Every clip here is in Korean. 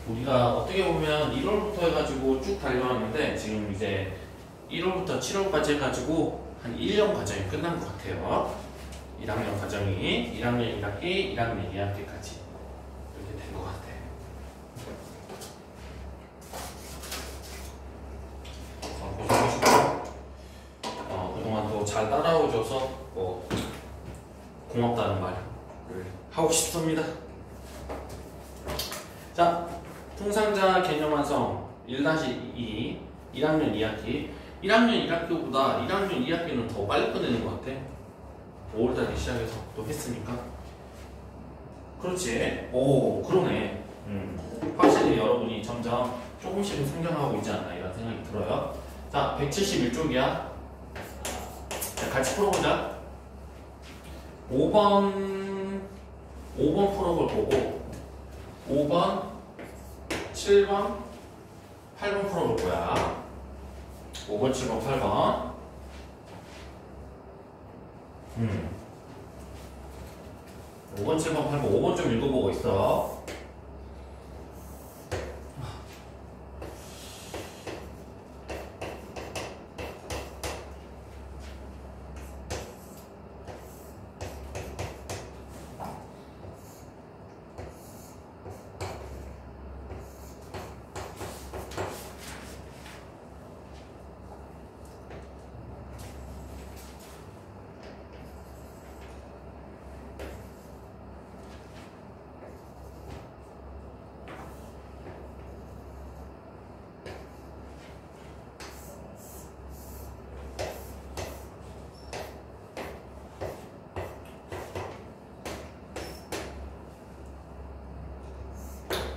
우리가 어떻게 보면 1월부터 해가지고 쭉 달려왔는데 지금 이제 1월부터 7월까지 해가지고 한 1년 과정이 끝난 것 같아요. 1학년 과정이 1학년 1학기, 1학년 2학기까지 이렇게 된 것 같아요. 고생하셨고 그동안 또 잘 따라오셔서 고맙다는 말을 하고 싶습니다. 자, 통상자 개념 완성 1-2 1학년 2학기 1학년 1학기보다 1학년 2학기는 더 빨리 끝내는 것 같아. 5월달에 시작해서 또 했으니까. 그렇지. 오, 그러네. 확실히 여러분이 점점 조금씩은 성장하고 있지 않나 이런 생각이 들어요. 자, 171쪽이야. 자, 같이 풀어보자. 5번 풀어볼 거고 5번, 7번, 8번 풀어볼 거야. 5번, 7번, 8번. 5번, 7번, 8번. 5번 좀 읽어보고 있어.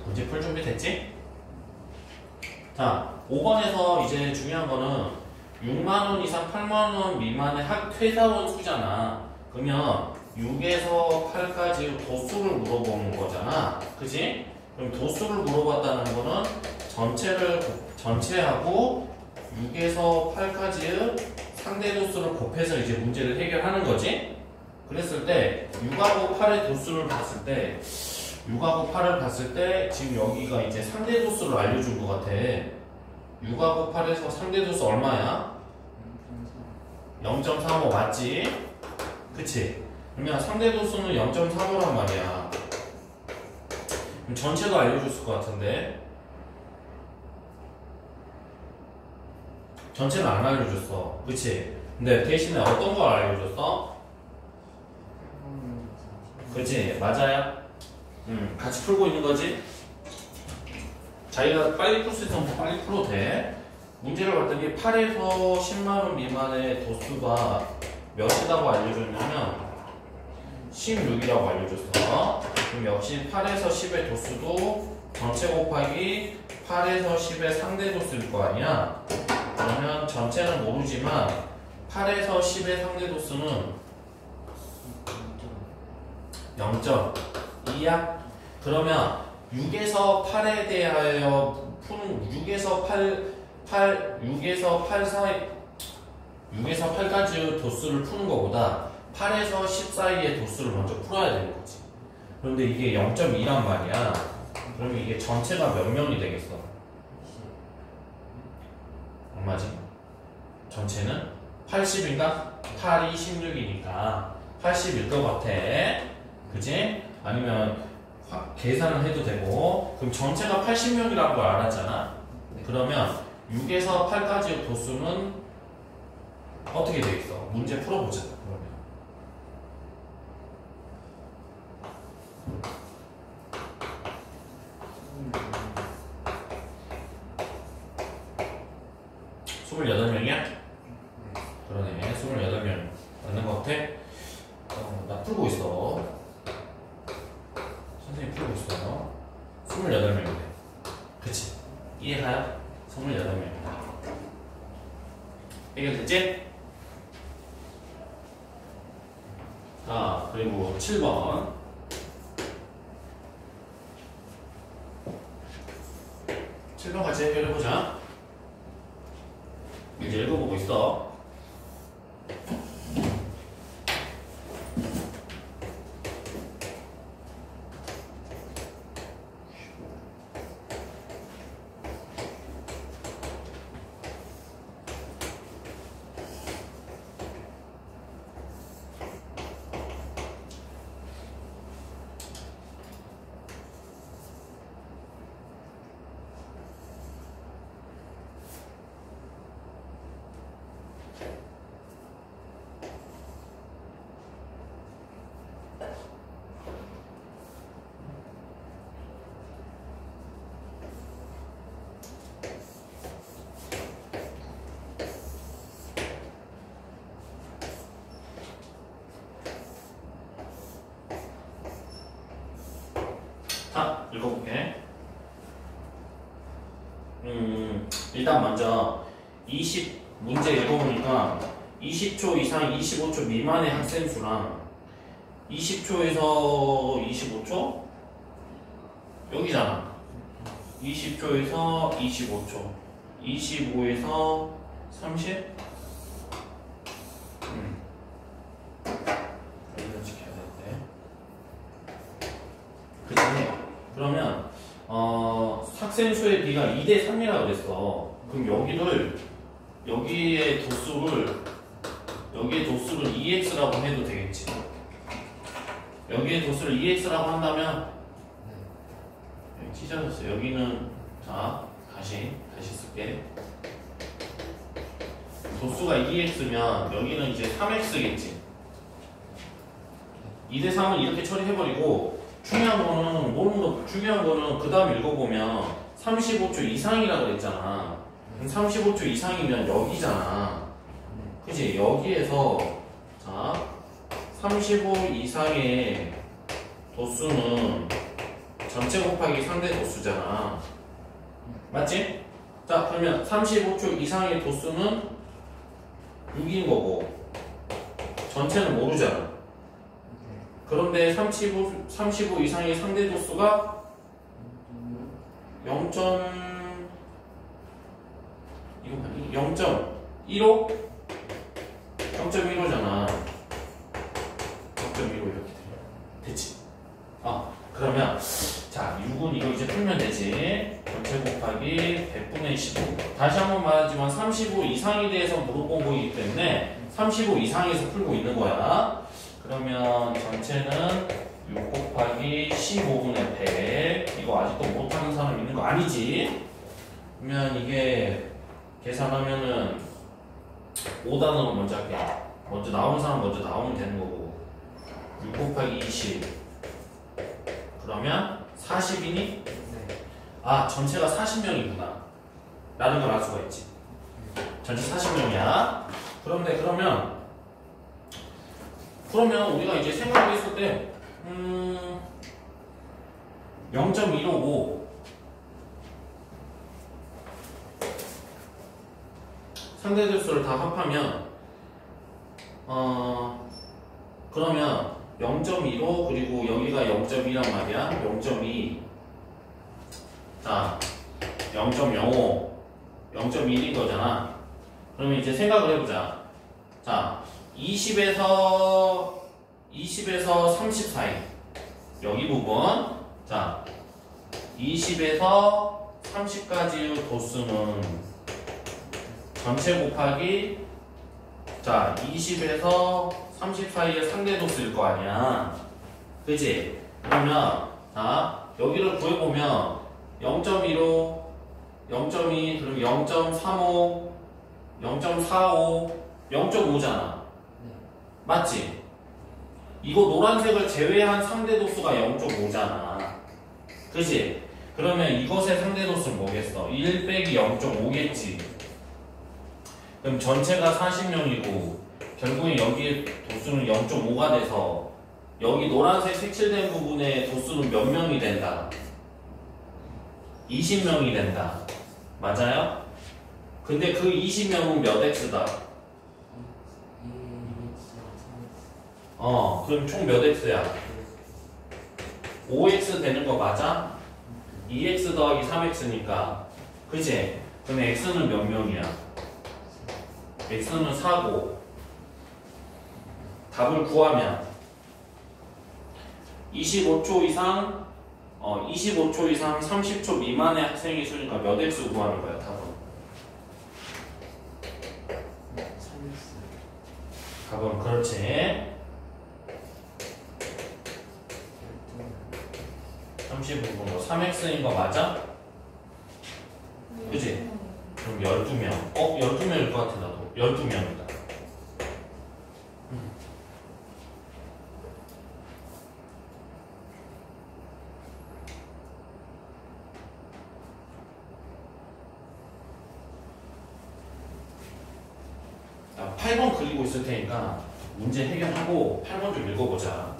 문제 풀 준비 됐지? 자, 5번에서 이제 중요한 거는 6만원 이상 8만원 미만의 퇴사원 수잖아. 그러면 6에서 8까지 도수를 물어보는 거잖아. 그치? 그럼 도수를 물어봤다는 거는 전체하고 6에서 8까지의 상대 도수를 곱해서 이제 문제를 해결하는 거지? 그랬을 때 6하고 8의 도수를 봤을 때 6하고 8을 봤을 때 지금 여기가 이제 상대 도수를 알려준 것 같아. 6하고 8에서 상대 도수 얼마야? 0.35 맞지? 그치? 그러면 상대 도수는 0.35란 말이야. 그럼 전체도 알려줬을 것 같은데 전체는 안 알려줬어. 그치? 근데 대신에 어떤 걸 알려줬어? 그치? 맞아요? 같이 풀고 있는 거지? 자기가 빨리 풀 수 있으면 빨리 풀어도 돼. 문제를 봤더니 8에서 10만원 미만의 도수가 몇이라고 알려줬냐면 16이라고 알려줬어. 그럼 역시 8에서 10의 도수도 전체 곱하기 8에서 10의 상대 도수일 거 아니야? 그러면 전체는 모르지만 8에서 10의 상대 도수는 0.2야? 그러면 6에서 8에 대하여 푸는 6에서 8 사이 6에서 8까지의 도수를 푸는 것보다 8에서 10 사이의 도수를 먼저 풀어야 되는 거지. 그런데 이게 0.2란 말이야. 그러면 이게 전체가 몇 명이 되겠어? 얼마지? 전체는 80인가? 8이 16이니까 80일 것 같아. 그지? 아니면 계산을 해도 되고. 그럼 전체가 80명이라는 걸 알았잖아. 그러면 6에서 8까지의 도수는 어떻게 되겠어? 문제 풀어보자. 그러면 28명이야? 그러네. 28명 맞는 것 같아? 나 풀고 있어. 선생님 풀고 있어요. 28명이네. 그치? 이해가요? 28명이다. 해결됐지? 자, 그리고 7번. 7번 같이 해결해보자. 이제 읽어보고 있어. 자, 읽어볼게. 일단 먼저 문제 읽어보니까 20초 이상 25초 미만의 학생 수랑 20초에서 25초? 여기잖아. 20초에서 25초, 25에서 30? 여기를 지켜야 되는데. 그치? 그러면 학생 수의 비가 2대 3이라고 그랬어. 그럼 여기에 도수를 EX라고 해도 되겠지. 여기에 도수를 EX라고 한다면 여기 찢어졌어. 여기는 자 다시 쓸게. 도수가 2x면 여기는 이제 3x겠지. 2대 3은 이렇게 처리해버리고 중요한 거는 그 다음 읽어보면 35초 이상이라고 그랬잖아. 그럼 35초 이상이면 여기잖아. 그치? 여기에서 자 35 이상의 도수는 전체 곱하기 상대 도수잖아. 맞지? 자 그러면 35초 이상의 도수는 6인 거고 전체는 모르잖아. 그런데 35 이상의 상대 도수가 0.15? 0.15잖아. 0.15 이렇게 됐지? 그러면 자 6은 이거 이제 풀면 되지. 전체 곱하기 100분의 15. 다시 한번 말하지만 35 이상에 대해서 물어본 거이기 때문에 35 이상에서 풀고 있는 거야. 그러면 전체는 6 곱하기 15분의 100. 이거 아직도 못하는 사람 있는 거 아니지? 그러면 이게 계산하면은 5단으로 먼저 할게. 먼저 나오는 사람 먼저 나오면 되는 거고 6 곱하기 20 그러면 40이니? 전체가 40명이구나 라는 걸 알 수가 있지. 전체 40명이야. 그러면 우리가 이제 생각을 했을 때 0.155 상대들 수를 다 합하면 그러면 0.15 그리고 여기가 0.2란 말이야. 0.2 자 0.05 0.1인 거잖아. 그러면 이제 생각을 해보자. 자 20에서 30 사이 여기 부분 자 20에서 30까지의 도수는 전체 곱하기 자 20에서 30 사이의 상대 도수일 거 아니야. 그치? 그러면 자 여기를 구해보면 0.15 0.2 그럼 0.35 0.45 0.5잖아. 맞지? 이거 노란색을 제외한 상대 도수가 0.5잖아. 그치? 그러면 이것의 상대 도수는 뭐겠어? 1 빼기 0.5겠지. 그럼 전체가 40명이고 결국에 여기에 도수는 0.5가 돼서 여기 노란색 색칠된 부분의 도수는 몇 명이 된다? 20명이 된다. 맞아요? 근데 그 20명은 몇 x다? 그럼 총 몇 x야? 5x 되는 거 맞아? 2x 더하기 3x니까 그치? 그럼 x는 몇 명이야? x는 4고 답을 구하면 25초 이상 30초 미만의 학생이 있으니까 몇 x 구하는 거야 답은? 답은 그렇지. 35분 3x인 거 맞아? 그치? 그럼 12명 12명일 것 같아 나도 12명이다. 자, 8번 그리고 있을 테니까 문제 해결하고 8번 좀 읽어보자.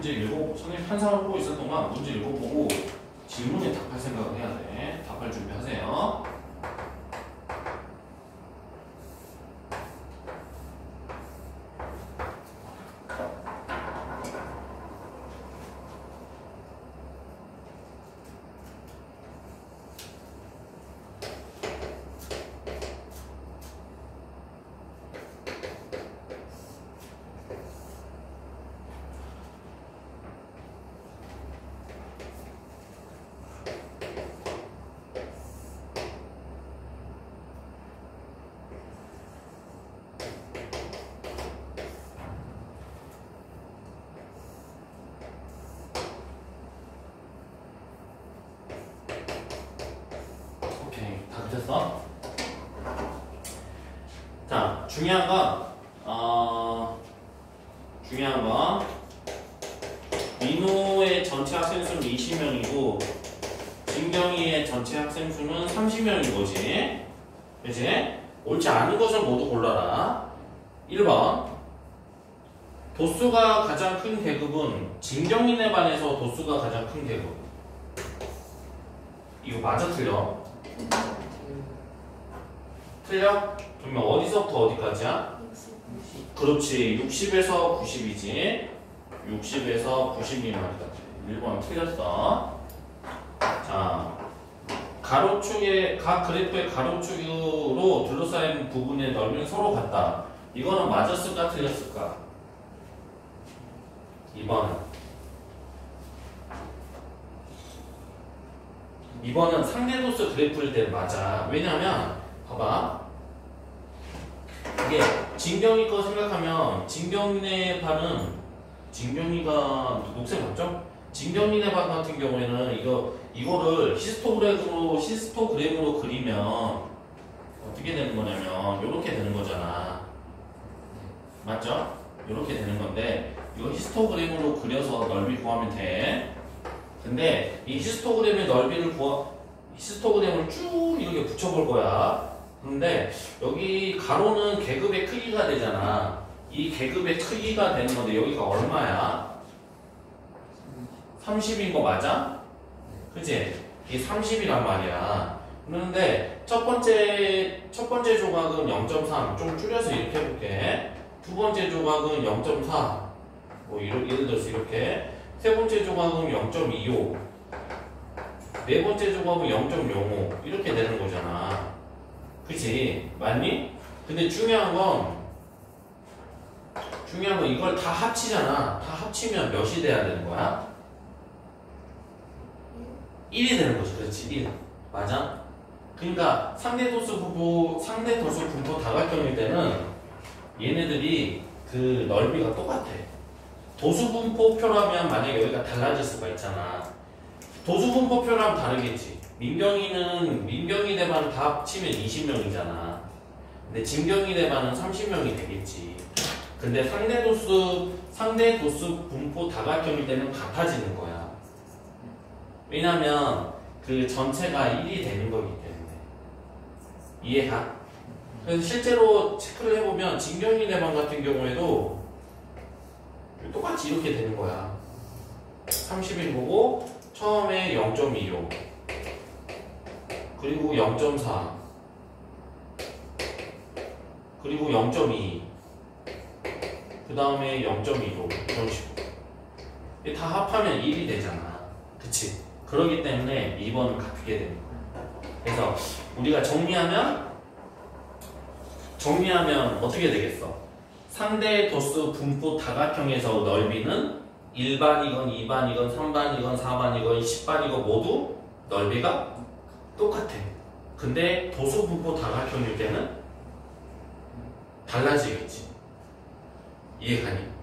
문제 읽고 선생님 판사하고 있을 동안 문제 읽어보고 질문에 답할 생각을 해야 돼. 답할 준비하세요. 다 됐어? 자, 중요한 건 민호의 전체 학생 수는 20명이고 진경이의 전체 학생 수는 30명인 거지. 그치? 옳지 않은 것을 모두 골라라. 1번 도수가 가장 큰 계급은 진경이네 반에서 도수가 가장 큰 계급. 이거 맞아 틀려? 틀려? 그러면 어디서부터 어디까지야? 60. 그렇지. 60에서 90이지. 60에서 90 미만이다. 1번 틀렸어. 자, 가로축의 각 그래프의 가로축으로 둘러싸인 부분의 넓이는 서로 같다. 이거는 맞았을까 틀렸을까? 2번은 상대도수 그래프일 때 맞아. 왜냐면 봐봐. 이게 진경이 거 생각하면 진경이네 반은 진경이가 녹색 맞죠? 진경이네 반 같은 경우에는 이거를 히스토그램으로 그리면 어떻게 되는 거냐면 이렇게 되는 거잖아. 맞죠? 이렇게 되는 건데 이거 히스토그램으로 그려서 넓이 구하면 돼. 근데 이 히스토그램의 넓이를 히스토그램을 쭉 이렇게 붙여볼 거야. 근데 여기 가로는 계급의 크기가 되잖아. 이 계급의 크기가 되는 건데 여기가 얼마야? 30인 거 맞아? 그치? 이게 30이란 말이야. 그런데 첫 번째 조각은 0.3. 좀 줄여서 이렇게 해볼게. 두 번째 조각은 0.4. 뭐 예를 들어서 이렇게. 세 번째 조각은 0.25. 네 번째 조각은 0.05. 이렇게 되는 거잖아. 그치? 맞니? 근데 중요한 건 이걸 다 합치잖아. 다 합치면 몇이 돼야 되는 거야? 1이 되는 거지. 그렇지? 1. 맞아? 그러니까 상대도수 분포 다각형일 때는 얘네들이 그 넓이가 똑같아. 도수분포표라면 만약에 여기가 달라질 수가 있잖아. 도수분포표라면 다르겠지. 민경이 대반은 다 합치면 20명이잖아. 근데 진경이 대반은 30명이 되겠지. 근데 상대도수 분포 다각형일 때는 같아지는 거야. 왜냐면 그 전체가 1이 되는 거기 때문에. 이해가? 그래서 실제로 체크를 해보면 진경이 대반 같은 경우에도 똑같이 이렇게 되는 거야. 30인 거고 처음에 0.25 그리고 0.4 그리고 0.2 그 다음에 0.25 이런 식으로 다 합하면 1이 되잖아. 그치? 그러기 때문에 2번은 같게 되는 거야. 그래서 우리가 정리하면 어떻게 되겠어? 상대 도수 분포 다각형에서 넓이는 1반이건 2반이건 3반이건 4반이건 10반이건 모두 넓이가 똑같아. 근데 도수 분포 다각형일 때는 달라지겠지. 이해가니?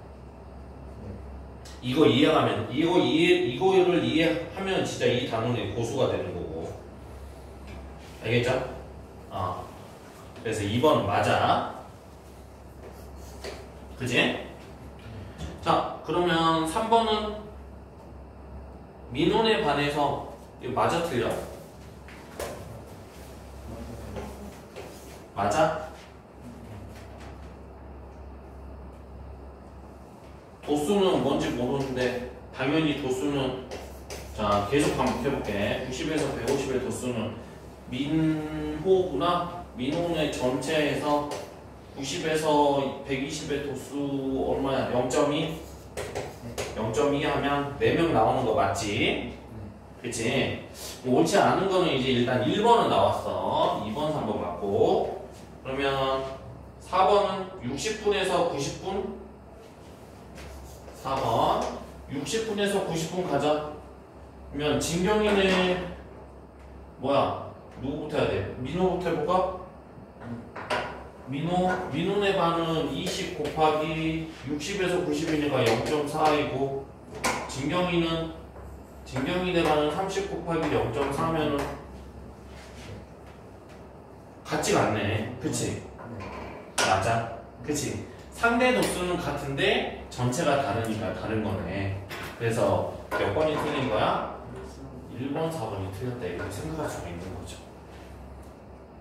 이거를 이해하면 진짜 이 단원이 고수가 되는 거고. 알겠죠? 그래서 2번은 맞아. 그지? 자, 그러면 3번은 민원에 반해서 이거 맞아 틀려? 맞아? 도수는 뭔지 모르는데 당연히 도수는 자 계속 반복해볼게. 90에서 150의 도수는 민호구나. 민호의 전체에서 90에서 120의 도수 얼마야? 0.2? 0.2 하면 4명 나오는 거 맞지? 그치? 옳지 않은 거는 이제 일단 1번은 나왔어. 2번, 3번 맞고. 그러면 4번은 60분에서 90분? 4번 60분에서 90분 가자. 그러면 진경이는 뭐야? 누구부터 해야 돼? 민호부터 해볼까? 민호네 반은 20 곱하기 60에서 90이니까 0.4이고 진경이네 반은 30 곱하기 0.4면은 같지가 않네. 그치? 맞아. 그치? 상대 도수는 같은데 전체가 다르니까 다른 거네. 그래서 몇 번이 틀린 거야? 1번, 4번이 틀렸다. 이렇게 생각할 수가 있는 거죠.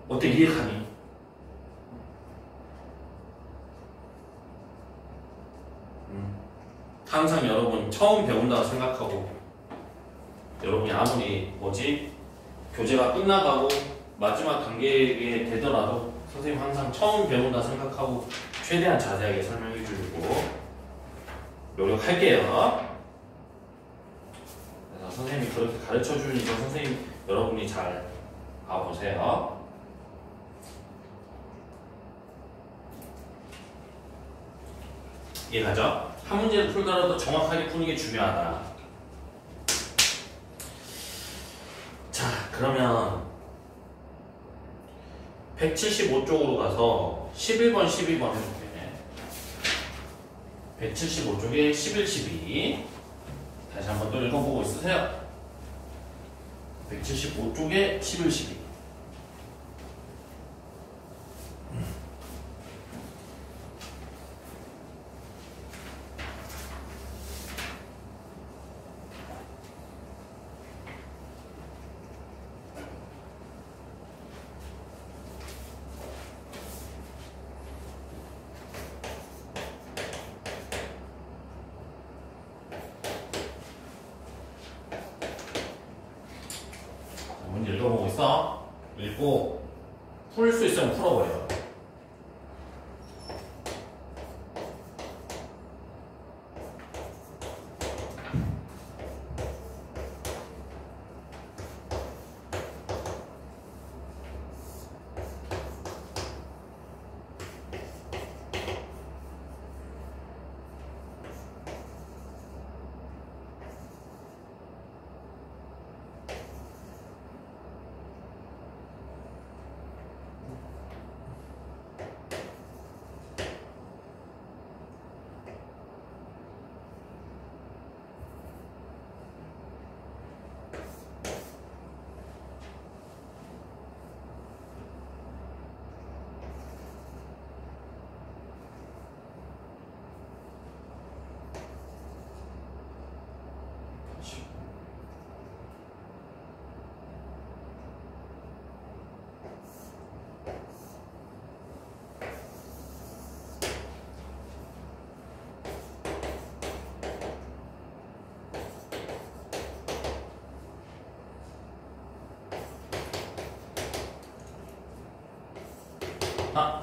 어때? 이해가니? 항상 여러분 처음 배운다고 생각하고 여러분이 아무리 교재가 끝나가고 마지막 단계에 되더라도 선생님 항상 처음 배운다 생각하고 최대한 자세하게 설명해 주려고 노력할게요. 그래서 선생님이 그렇게 가르쳐 주니까 선생님 여러분이 잘 가보세요. 이해가죠? 한 문제를 풀더라도 정확하게 푸는 게 중요하다. 자, 그러면 175쪽으로 가서 11번, 12번 해볼게. 175쪽에 11, 12. 다시 한번 또 읽어보고 있으세요. 175쪽에 11, 12. 문제 읽어보고 있어. 읽고 풀 수 있으면 풀어버려.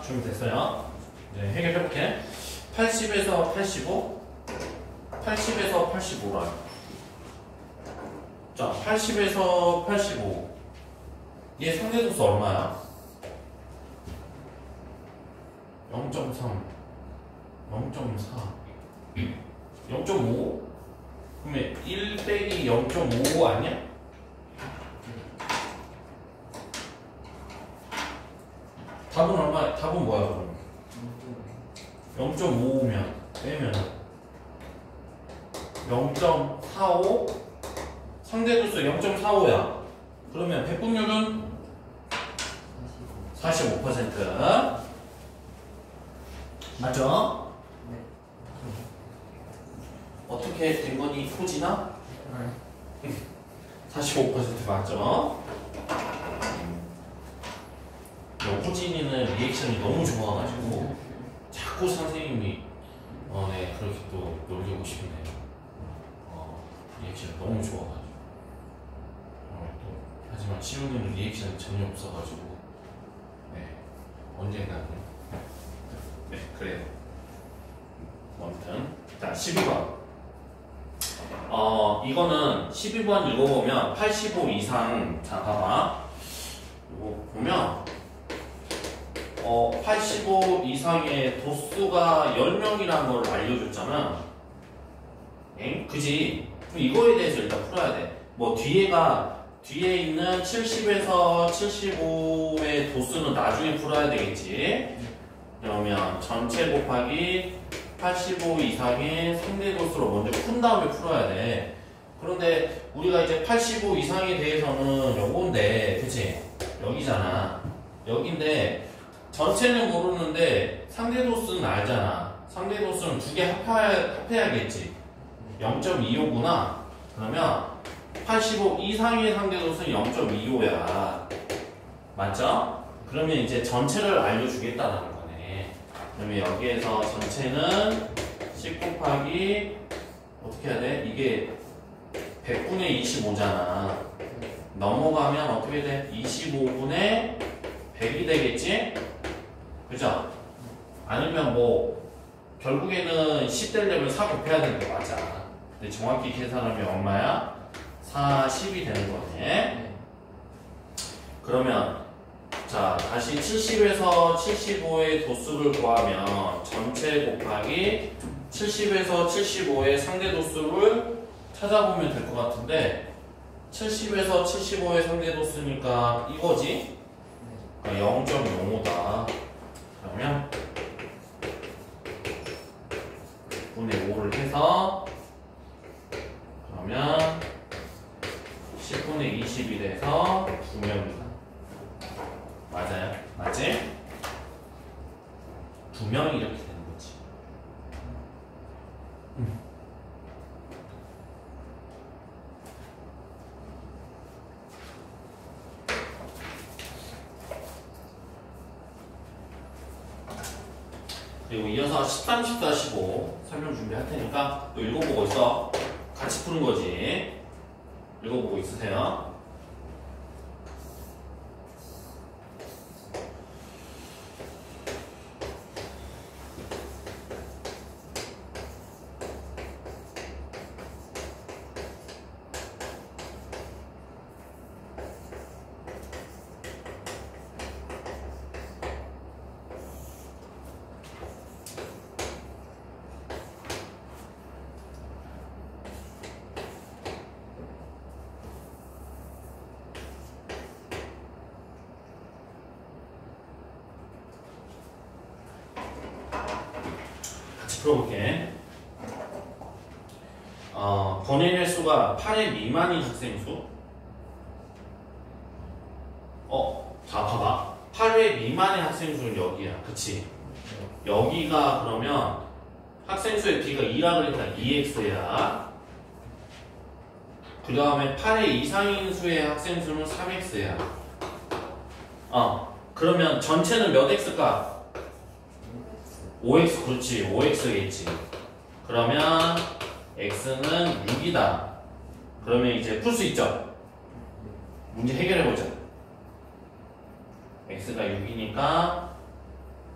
준비됐어요. 이제 해결해볼게. 80에서 85, 80에서 85라. 자, 80에서 85. 얘 상대도수 얼마야? 0.3, 0.4, 0.5? 그러면 1 빼기 0.5 아니야? 답은 얼마? 답은 뭐야 그럼? 0.55면 빼면 0.45 상대도수 0.45야. 그러면 백분율은 45%. 맞죠? 네. 어떻게 된 거니 호진아? 45% 맞죠? 호진이는 리액션이 너무 좋아가지고 자꾸 선생님이 네, 그렇게 또 놀리고 싶네요. 리액션 너무 좋아가지고. 또 하지만 시우는 리액션이 전혀 없어가지고, 네, 언젠가는. 네, 그래요. 아무튼 자, 12번. 이거는 12번 읽어보면 85 이상. 자, 봐봐. 이거 보면 85 이상의 도수가 10명이라는 걸 알려줬잖아. 엥? 그지? 그럼 이거에 대해서 일단 풀어야 돼. 뭐 뒤에 있는 70에서 75의 도수는 나중에 풀어야 되겠지. 그러면 전체 곱하기 85 이상의 상대 도수로 먼저 푼 다음에 풀어야 돼. 그런데 우리가 이제 85 이상에 대해서는 요건데, 그치? 여기잖아. 여긴데 전체는 모르는데 상대 도수는 알잖아. 상대 도수는 두 개 합해야겠지. 0.25구나. 그러면 85 이상의 상대 도수는 0.25야. 맞죠? 그러면 이제 전체를 알려주겠다는 거네. 그러면 여기에서 전체는 10 곱하기 어떻게 해야 돼? 이게 100분의 25잖아. 넘어가면 어떻게 돼? 25분의 100이 되겠지? 그죠? 아니면 뭐 결국에는 10 되려면 4 곱해야 되는 거 맞아. 근데 정확히 계산하면 얼마야? 4, 10이 되는 거네. 그러면 자, 다시 70에서 75의 도수를 구하면 전체 곱하기 70에서 75의 상대 도수를 찾아보면 될 것 같은데 70에서 75의 상대 도수니까 이거지? 그러니까 0.05다. 그러면 10분의 5를 해서 그러면 10분의 20이 돼서 2명이다. 맞아요? 맞지? 2명이 이렇게 되는 거지. 그리고 이어서 13, 14, 15 설명 준비할 테니까 또 읽어보고 있어. 같이 푸는 거지. 읽어보고 있으세요. 풀어볼게. 번외 수가 8의 미만인 학생 수. 자, 봐봐. 8회 미만의 학생 수는 여기야. 그치? 여기가 그러면 학생 수의 b가 2라 그랬다. 2x야. 그 다음에 8회 이상인 수의 학생 수는 3x야. 그러면 전체는 몇 x일까? 5x, 그렇지. 5x겠지. 그러면 x는 6이다. 그러면 이제 풀 수 있죠? 문제 해결해보자. x가 6이니까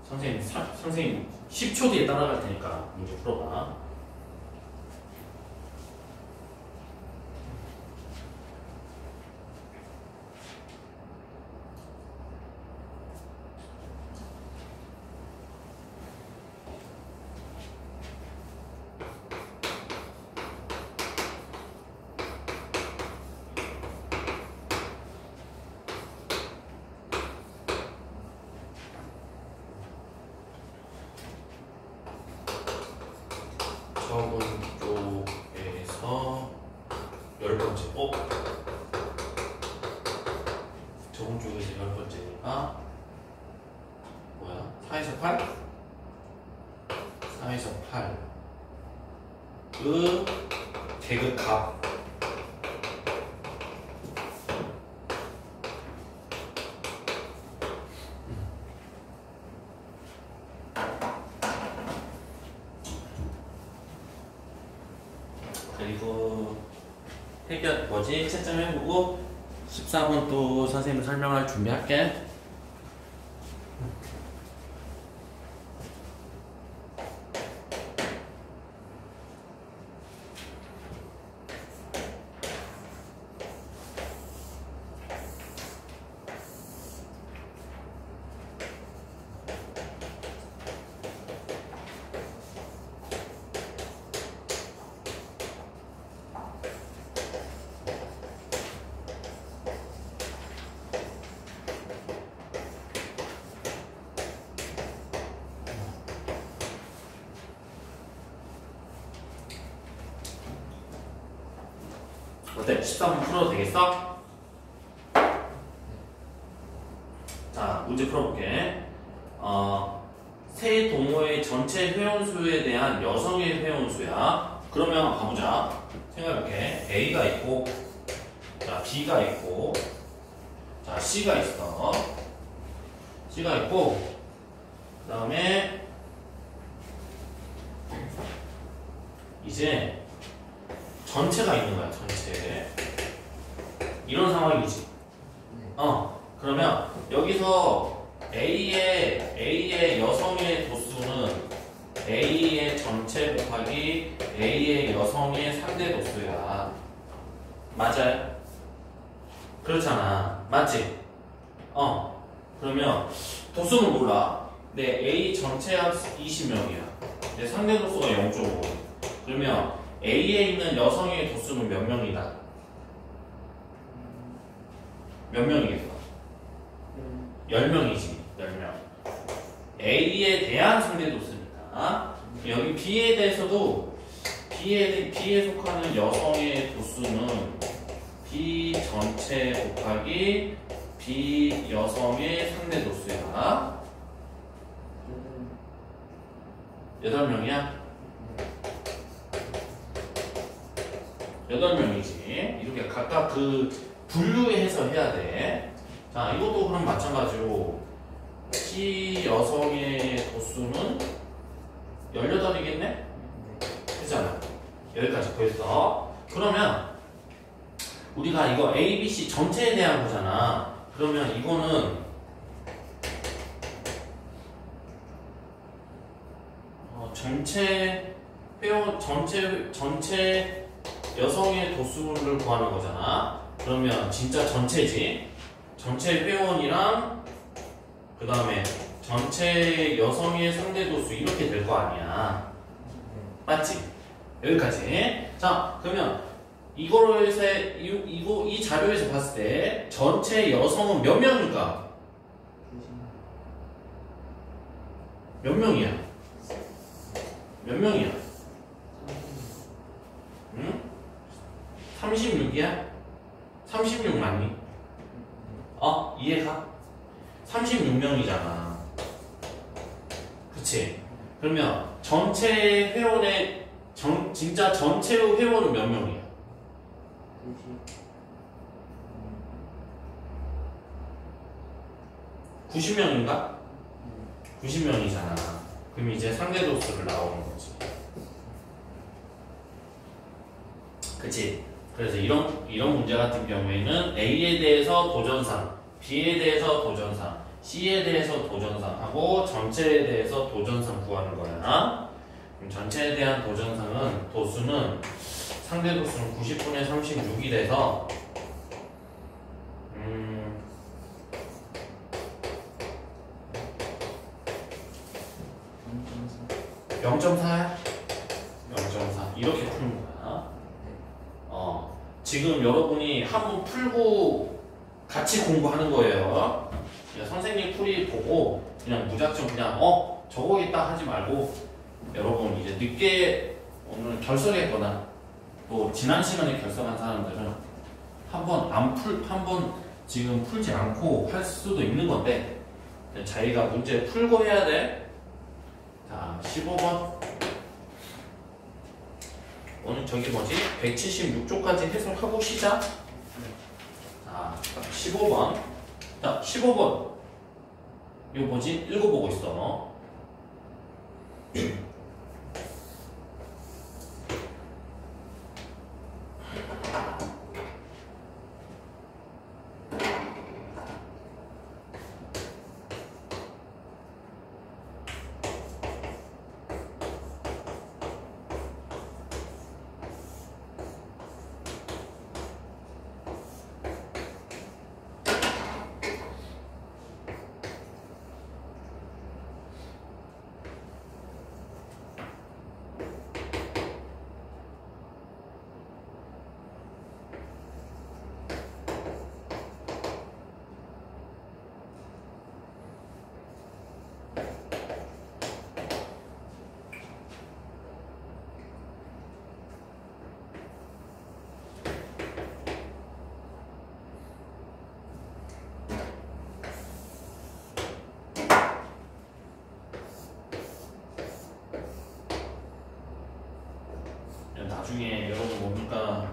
선생님 10초 뒤에 따라갈 테니까 문제 풀어봐. 적은 쪽에서 10번째. 적은 쪽에서 10번째니까 뭐야? 4에서 8? 4에서 8 그 계급값 뭐지? 채점해보고 14번 또 선생님 설명할 준비할게. 어때? 13번 풀어도 되겠어? 자, 문제 풀어볼게. 세 동호회 전체 회원수에 대한 여성의 회원수야. 그러면 가보자. 생각해볼게. A가 있고, 자, B가 있고, 자, C가 있어. C가 있고, 그 다음에, 이제, 전체가 있는 거야, 전체. 이런 상황이지. 그러면 여기서 A의 여성의 도수는 A의 전체 곱하기 A의 여성의 상대 도수야. 맞아요? 그렇잖아. 맞지? 그러면 도수는 몰라. 내 A 전체 합 20명이야. 내 상대 도수가 0.5. 그러면 A에 있는 여성의 도수는 몇 명이다? 몇 명이겠어? 10명이지. 10명. A에 대한 상대 도수니까. 여기 B에 대해서도 B에 속하는 여성의 도수는 B 전체 곱하기 B 여성의 상대 도수야. 8명이야? 8명이지. 이렇게 각각 그 분류해서 해야 돼. 자, 이것도 그럼 마찬가지로 C 여성의 도수는 18이겠네? 그렇잖아. 여기까지 보였어. 그러면 우리가 이거 A, B, C 전체에 대한 거잖아. 그러면 이거는 전체 회원 전체 여성의 도수를 구하는 거잖아. 그러면 진짜 전체지. 전체 회원이랑 그 다음에 전체 여성의 상대 도수 이렇게 될 거 아니야. 맞지? 여기까지. 자, 그러면 이거로 해서 이 자료에서 봤을 때 전체 여성은 몇 명일까? 몇 명이야? 몇 명이야? 응? 36이야? 36 맞니? 이해가? 36명이잖아. 그치? 그러면 전체 회원의 진짜 전체 회원은 몇 명이야? 90명인가? 90명이잖아. 그럼 이제 상대 도수를 나오는 거지. 그치? 그래서 이런 문제 같은 경우에는 A에 대해서 도전상, B에 대해서 도전상, C에 대해서 도전상 하고 전체에 대해서 도전상 구하는 거야. 그럼 전체에 대한 도수는 상대 도수는 90분의 36이 돼서 0.4야? 0.4 이렇게 푸는 거야. 지금 여러분이 한번 풀고 같이 공부하는 거예요. 그냥 선생님 풀이 보고 그냥 무작정 그냥 저거겠다 하지 말고 여러분 이제 늦게 오늘 결석했거나 또 지난 시간에 결석한 사람들은 한번 지금 풀지 않고 할 수도 있는 건데 자기가 문제 풀고 해야 돼. 자, 15번. 오늘 저기 뭐지? 176쪽까지 해석하고 시작. 자, 15번. 자, 15번. 이거 뭐지? 읽어보고 있어. 나중에 여러분 뭡니까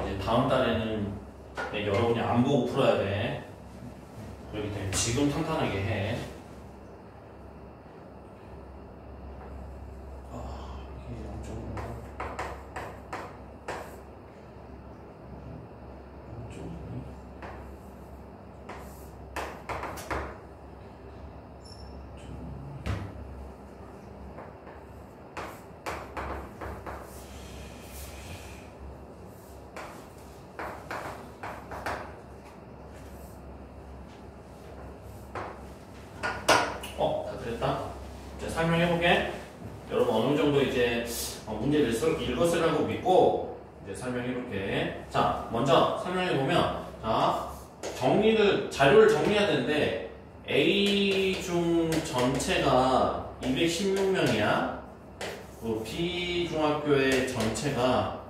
이제 다음 달에는 여러분이 안 보고 풀어야 돼. 그렇기 때문에 지금 탄탄하게 해. 이게 0.5. 다 됐다. 이제 설명해볼게. 여러분 어느 정도 이제 문제를 읽었으라고 믿고 이제 설명해볼게. 자, 먼저 설명해보면, 자, 자료를 정리해야 되는데, A 중 전체가 216명이야. 그리고 B 중학교의 전체가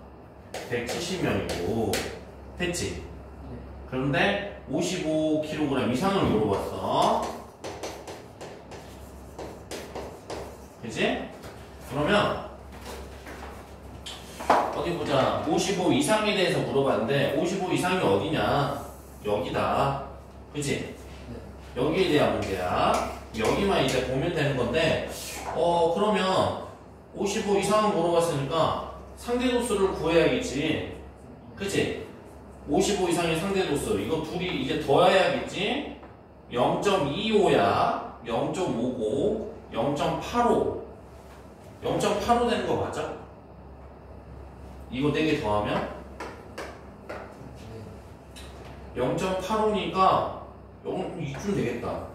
170명이고, 됐지? 그런데 55kg 이상을 물어봤어. 그치? 그러면 어디 보자. 55 이상에 대해서 물어봤는데 55 이상이 어디냐? 여기다. 그치? 여기에 대한 문제야. 여기만 이제 보면 되는 건데 그러면 55 이상을 물어봤으니까 상대도수를 구해야겠지. 그치? 55 이상의 상대도수 이거 둘이 이제 더해야겠지? 0.25야 0.59 0.85 0.85 되는 거 맞아? 이거 4개 더하면 0.85니까 이쯤 되겠다.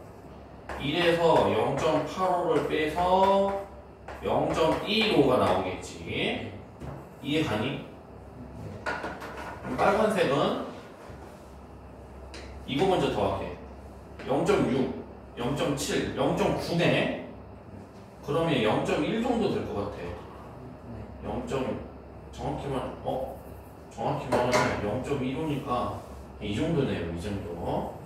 1에서 0.85를 빼서 0.25가 나오겠지. 이해 가니? 빨간색은 이거 먼저 더할게. 0.6 0.7 0.9네. 그러면 0.1 정도 될 것 같아. 0. 정확히 말하면 0.15니까 이 정도네요. 이 정도.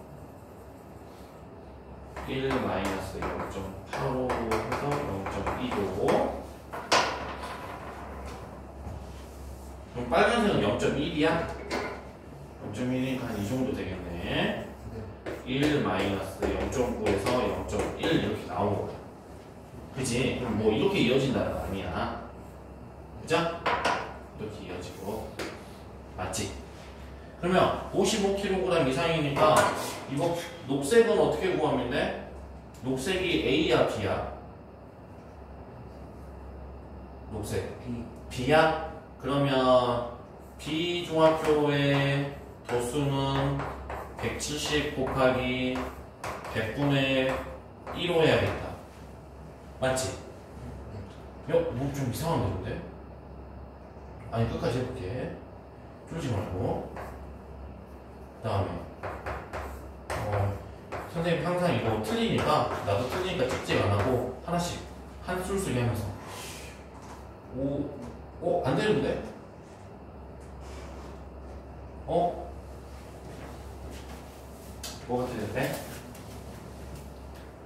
1 마이너스 0.85 해서 0.15. 그럼 빨간색은 0.1이야? 0.1이니까 한 이 정도 되겠네. 1 마이너스 0.9에서 0.1 이렇게 나온 거야. 그치? 그럼 뭐 이렇게 이어진다는 거 아니야. 그죠? 이렇게 이어지고. 맞지? 그러면 55kg 이상이니까 이거 녹색은 어떻게 구하면 돼? 녹색이 A야 B야? 녹색 B야? 그러면 B 중학교의 도수는 170 곱하기 100분의 1로 해야겠다. 맞지? 뭐 좀 이상한데 근데? 아니 끝까지 해볼게. 쫄지 말고. 그 다음에 선생님 항상 이거 틀리니까 나도 틀리니까 찍찍 안 하고 하나씩 한 술수기 하면서 안 되는데? 뭐가 되는데?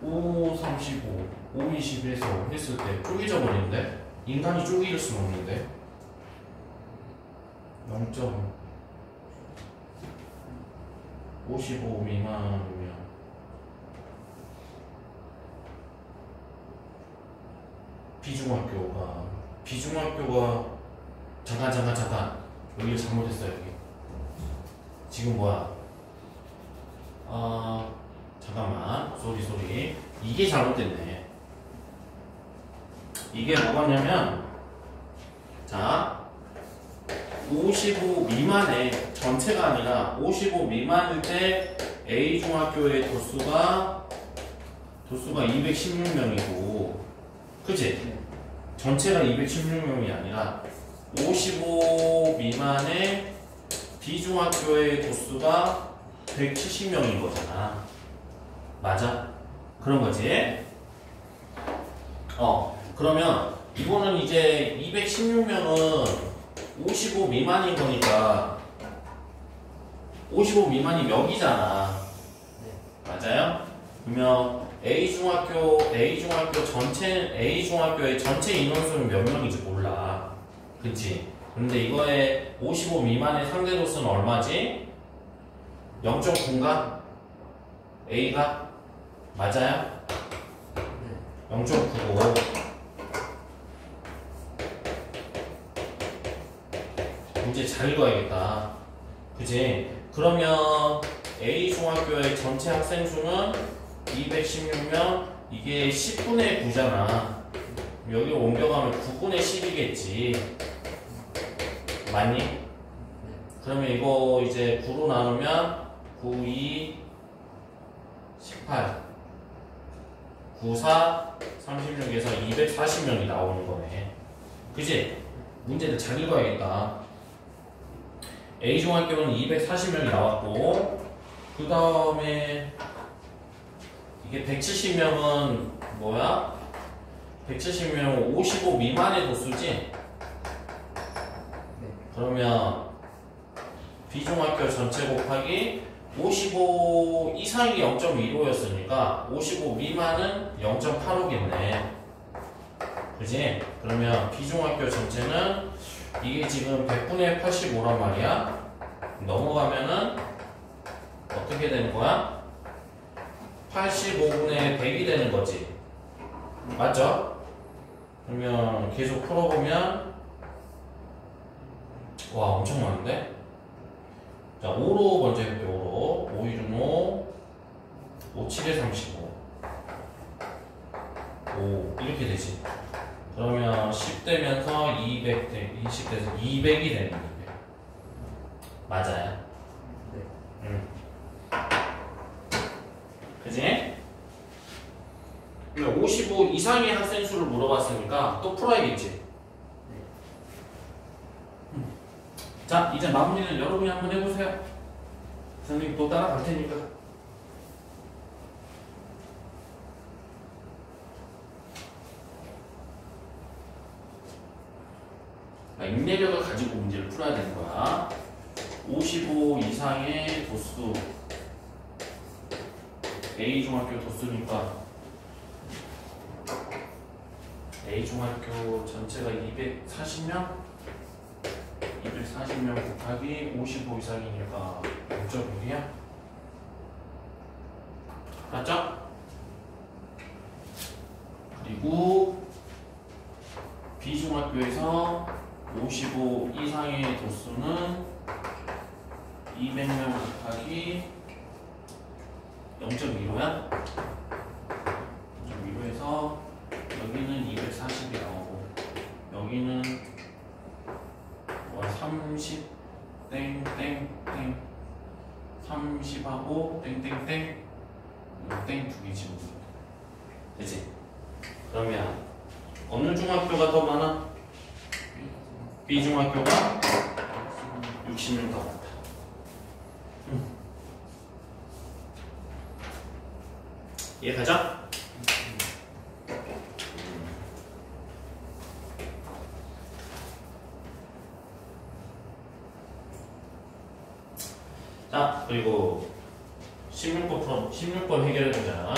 5, 35, 5, 21에서 했을 때 쪼개져 버리는데? 인간이 쪼개질 수는 없는데? 0.55 미만이면 비중학교가 잠깐 여기 잘못했어요. 여기 지금 뭐야? 잠깐만 소리 이게 잘못됐네. 이게 뭐가냐면 자 55 미만의 전체가 아니라 55 미만일 때 A 중학교의 도수가 216명이고 그치? 전체가 216명이 아니라 55 미만의 B 중학교의 도수가 170명인 거잖아. 맞아? 그런 거지? 그러면 이거는 이제 216명은 55 미만인 거니까 55 미만이 몇이잖아. 맞아요? 그러면 A 중학교의 전체 인원수는 몇 명인지 몰라. 그치? 근데 이거에 55 미만의 상대 도수는 얼마지? 0.9인가? A가? 맞아요? 0.95. 문제 잘 읽어야겠다. 그치? 그러면 A 중학교의 전체 학생 수는 216명, 이게 10분의 9잖아. 여기 옮겨가면 9분의 10이겠지. 맞니? 그러면 이거 이제 9로 나누면 9, 2, 18, 9, 4, 36에서 240명이 나오는 거네. 그치? 문제를 잘 읽어야겠다. A중학교는 240명이 나왔고, 그 다음에 이게 170명은 뭐야? 170명은 55 미만의 도수지? 그러면 B중학교 전체 곱하기 55 이상이 0.15였으니까 55 미만은 0.85겠네. 그지? 그러면 B중학교 전체는 이게 지금 100분의 85란 말이야. 넘어가면은 어떻게 되는 거야? 85분의 100이 되는 거지. 맞죠? 그러면 계속 풀어보면 와 엄청 많은데? 자 5로 먼저 해볼게요. 5로 5, 1은 5, 5, 7에 35 5 이렇게 되지. 그러면 10 되면서 200 20 돼서 200이 되는 거예요. 맞아요? 네. 그지? 55 이상의 학생 수를 물어봤으니까 또 풀어야겠지. 자, 이제 마무리는 여러분이 한번 해보세요. 선생님 또 따라갈 테니까. 인내력을 가지고 문제를 풀어야 되는 거야. 55 이상의 도수. A중학교 도수니까 A중학교 전체가 240명? 240명 곱하기 55 이상이니까 0.1이야? 맞죠? 그리고 B중학교에서 55 이상의 도수는 200명 곱하기 0.15야? 0.15에서 여기는 240이 나오고 여기는 30 땡땡땡 30하고 땡땡땡 땡 두 개 지우고 되지? 그러면 어느 중학교가 더 많아? B중학교가 60명 더 많다. 이해가죠? 자, 그리고 16번 해결해보자.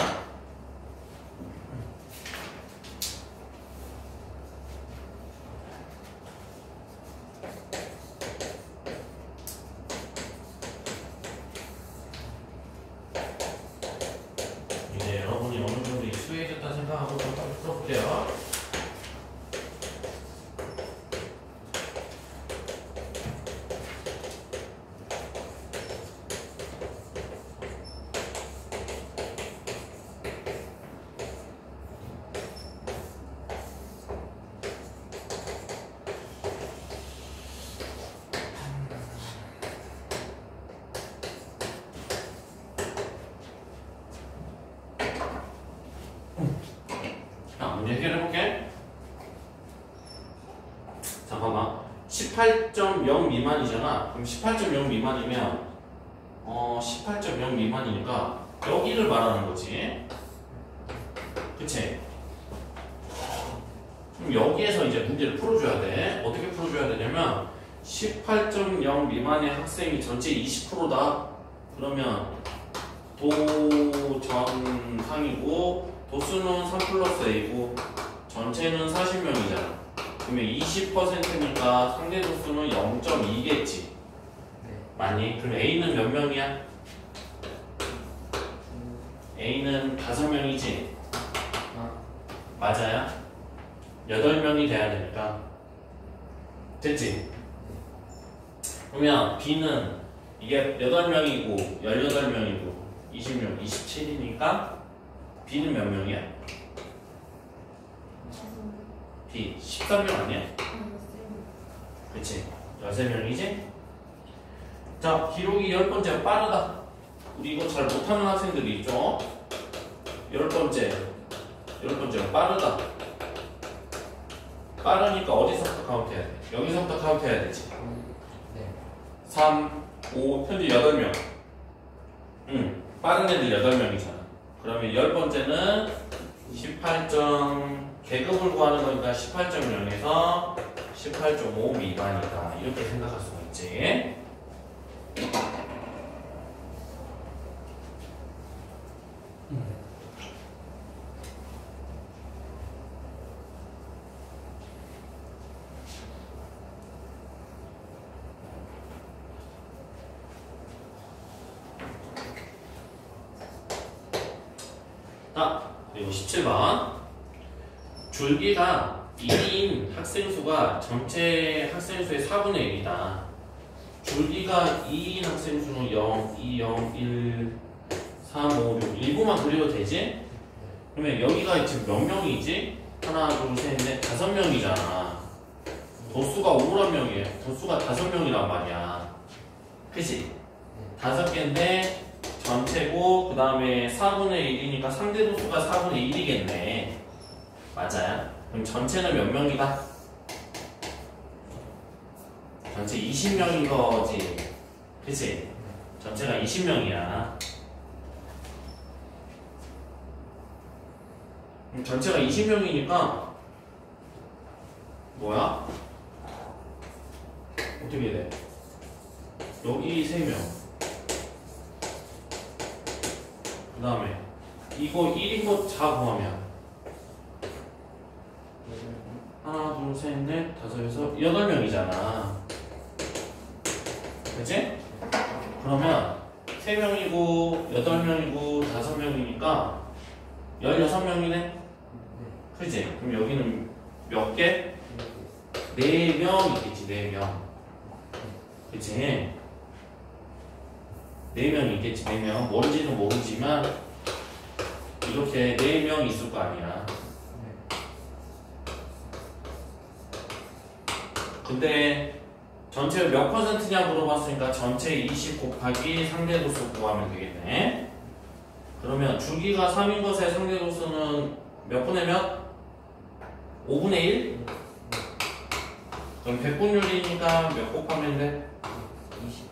이제 여러분이 어느 정도 익숙해졌다 생각하고 좀 빨리 풀어볼게요. 문제 해결해볼게. 잠깐만. 18.0 미만이잖아. 그럼 18.0 미만이면 18.0 미만이니까 여기를 말하는 거지. 그치? 그럼 여기에서 이제 문제를 풀어줘야 돼. 어떻게 풀어줘야 되냐면 18.0 미만의 학생이 전체 20%다. 그러면 도전상이고 도수는 3 플러스 A고 전체는 40명이잖아. 그러면 20%니까 상대 도수는 0.2겠지. 맞니? 그럼 A는 몇 명이야? A는 5명이지? 맞아요? 8명이 돼야 되니까. 됐지? 그러면 B는 이게 8명이고 18명이고 20명, 27이니까 B는 몇 명이야? B 13명 아니야? 그치? 13명이지? 자, 기록이 10번째 빠르다. 우리 이거 잘 못하는 학생들이 있죠? 10번째 빠르다. 빠르니까 어디서부터 카운트해야 돼? 여기서부터 카운트해야 되지. 3, 5, 현재 8명. 빠른 애들 8명이잖아. 그러면 10번째는 18점, 계급을 구하는 거니까 18.0에서 18.5 미만이다. 이렇게 생각할 수가 있지. 그리고 17번 줄기가 2인 학생 수가 전체 학생 수의 4분의 1이다. 줄기가 2인 학생 수는 0, 2, 0, 1, 3, 5, 6, 7만 그려도 되지? 그러면 여기가 지금 몇 명이지? 하나, 둘, 셋, 넷, 5명이잖아. 도수가 5명이에요. 도수가 5명이란 말이야. 그치? 5개인데 전체고 그 다음에 4분의 1이니까 상대 도수가 4분의 1이겠네. 맞아요? 그럼 전체는 몇 명이다? 전체 20명인 거지. 그치? 전체가 20명이야. 전체가 20명이니까 뭐야? 어떻게 돼? 여기 3명. 그 다음에 이거 1인 거 자 구하면 하나, 둘, 셋, 넷, 다섯, 여섯, 8명이잖아. 그치? 그러면 3명이고 8명이고 5명이니까 16명이네? 그치? 그럼 여기는 몇 개? 4명 있겠지, 4명. 그치? 4명 있겠지, 4명. 뭔지는 모르지만 이렇게 4명 있을 거 아니야. 근데 전체 몇 퍼센트냐 물어봤으니까 전체 20 곱하기 상대도수 구하면 되겠네. 그러면 줄기가 3인 것의 상대도수는 몇 분의 몇? 5분의 1? 그럼 100분율이니까 몇 곱하면 돼? 20.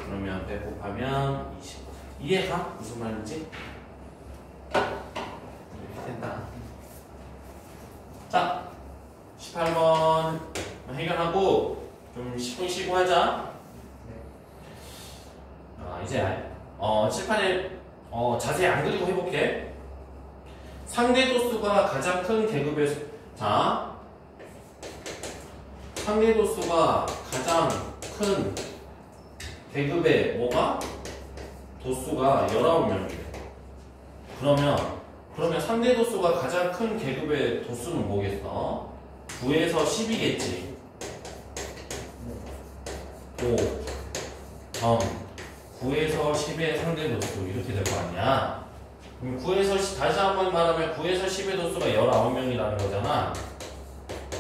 그러면 100 곱하면 20. 이해가? 무슨 말인지? 이렇게 된다. 자, 18번 해결하고 좀 10분 쉬고 하자. 이제 7, 8에 자세히 안 그리고 해볼게. 상대도수가 가장 큰 계급의 자, 상대도수가 가장 큰 계급의 뭐가? 도수가 19명이래. 그러면 상대도수가 가장 큰 계급의 도수는 뭐겠어? 9에서 10이겠지. 5, 9에서 10의 상대도수 이렇게 될 거 아니야. 그럼 9에서 10, 다시 한번 말하면 9에서 10의 도수가 19명이라는 거잖아.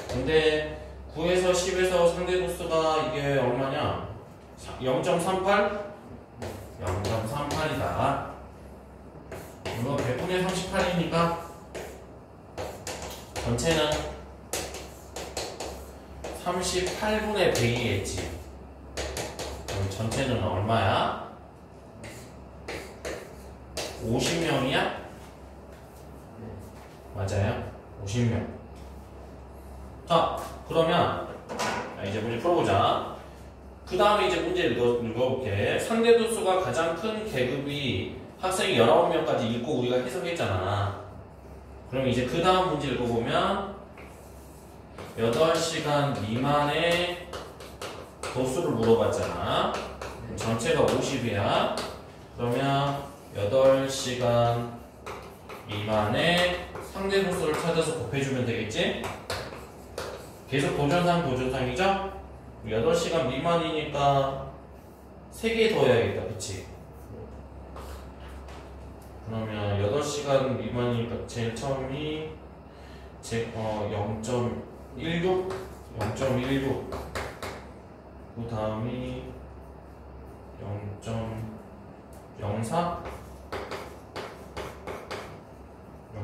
근데 9에서 10에서 상대도수가 이게 얼마냐? 0.38? 0.38이다. 이거 100분의 38이니까 전체는 38분의 100이겠지. 그럼 전체는 얼마야? 50명이야? 맞아요? 50명. 자, 그러면 이제 문제 풀어보자. 그 다음에 이제 문제 읽어볼게. 상대도수가 가장 큰 계급이 학생이 19명까지 읽고 우리가 해석했잖아. 그럼 이제 그 다음 문제 읽어보면 8시간 미만의 도수를 물어봤잖아. 그럼 전체가 50이야. 그러면 8시간 미만의 상대 도수를 찾아서 곱해주면 되겠지? 계속 도전상이죠? 8시간 미만이니까 3개 더 해야겠다. 그치? 그러면 8시간 미만이니까 제일 처음이 0.16? 0.16 그 다음이 0.04?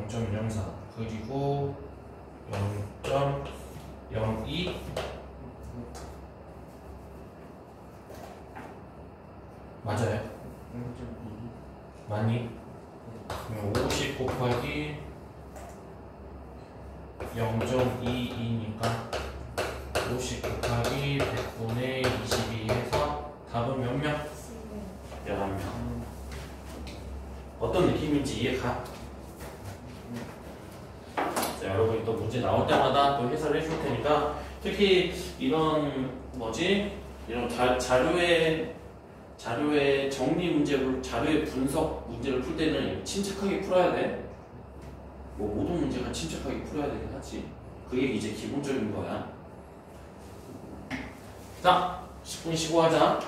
0.04 그리고 0.02 맞아요? 많이? 그럼 50 곱하기 0.22니까 50 곱하기 100분의 22 해서 답은 몇 명? 11명. 어떤 느낌인지 이해가? 자, 여러분이 또 문제 나올 때마다 또 해설을 해줄 테니까 특히 이런 이런 자료의 정리 문제를, 자료의 분석 문제를 풀 때는 침착하게 풀어야 돼. 뭐 모든 문제가 침착하게 풀어야 되긴 하지. 그게 이제 기본적인 거야. 자, 10분 쉬고 하자.